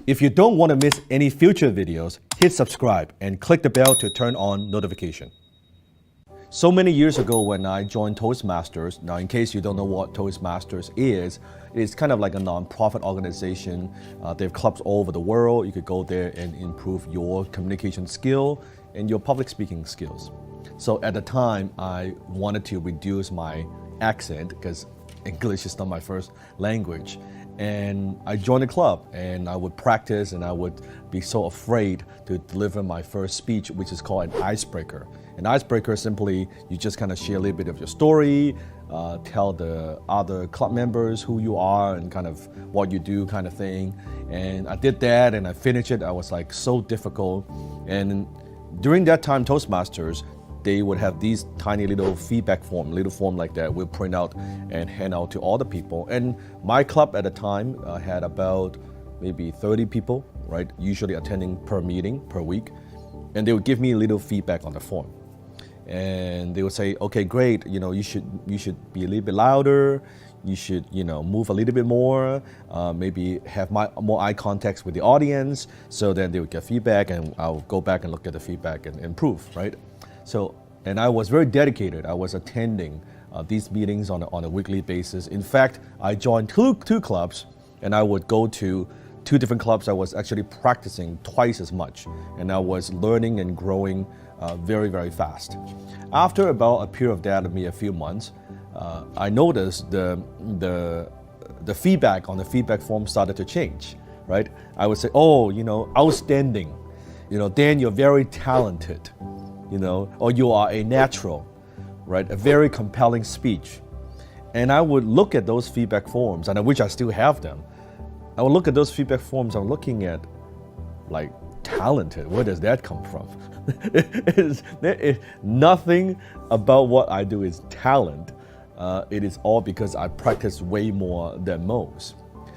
If you don't want to miss any future videos, hit subscribe and click the bell to turn on notification. So many years ago when I joined Toastmasters, now in case you don't know what Toastmasters is, it's kind of like a non-profit organization. They have clubs all over the world. You could go there and improve your communication skill and your public speaking skills. So at the time, I wanted to reduce my accent because English is not my first language. And I joined the club and I would practice and I would be so afraid to deliver my first speech, which is called an icebreaker. An icebreaker simply, you just kind of share a little bit of your story, tell the other club members who you are and kind of what you do kind of thing. And I did that and I finished it. I was like so difficult. And during that time, Toastmasters, they would have these tiny little feedback form, little form like that, we'll print out and hand out to all the people. And my club at the time had about maybe 30 people, right? Usually attending per meeting, per week. And they would give me a little feedback on the form. And they would say, okay, great, you should be a little bit louder. You should, move a little bit more, maybe have more eye contact with the audience. So then they would get feedback and I'll go back and look at the feedback and improve, right? So, and I was very dedicated. I was attending these meetings on a weekly basis. In fact, I joined two clubs and I would go to 2 different clubs. I was actually practicing twice as much and I was learning and growing very, very fast. After about a period of that, maybe a few months, I noticed the feedback on the feedback form started to change, right? I would say, oh, outstanding. Dan, you're very talented. Or you are a natural, right? A very compelling speech. And I would look at those feedback forms, and I wish I still have them. I would look at those feedback forms, I'm looking at like talented, where does that come from? Nothing about what I do is talent. It is all because I practice way more than most.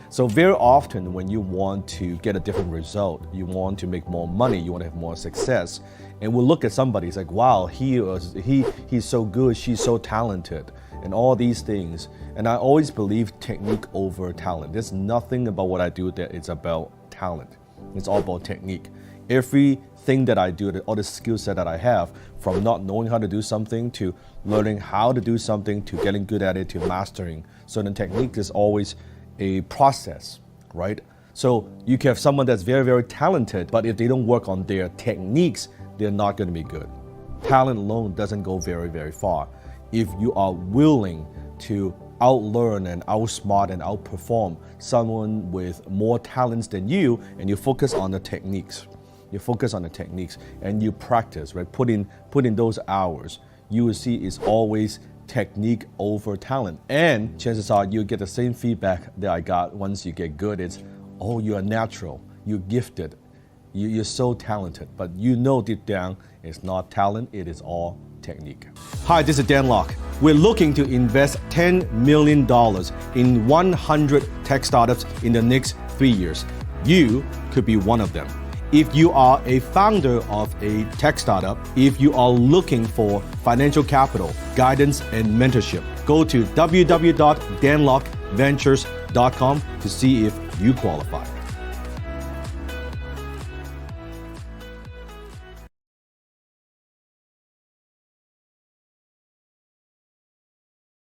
So very often when you want to get a different result, you want to make more money, you want to have more success, and we'll look at somebody, it's like, wow, he's so good, she's so talented, and all these things. And I always believe technique over talent. There's nothing about what I do that it's about talent. It's all about technique. Everything that I do, all the skill set that I have, from not knowing how to do something to learning how to do something to getting good at it to mastering certain techniques, is always a process, right? So you can have someone that's very, very talented, but if they don't work on their techniques, they're not going to be good. Talent alone doesn't go very, very far. If you are willing to outlearn and outsmart and outperform someone with more talents than you, and you focus on the techniques, and you practice, right? Put in those hours, you will see it's always technique over talent. And chances are you'll get the same feedback that I got once you get good. It's, oh, you're natural, you're gifted, you're so talented. But deep down, it's not talent, it is all technique. Hi, this is Dan Lok. We're looking to invest $10 million in 100 tech startups in the next 3 years. You could be one of them. If you are a founder of a tech startup, if you are looking for financial capital, guidance, and mentorship, go to www.danlokventures.com to see if you qualify.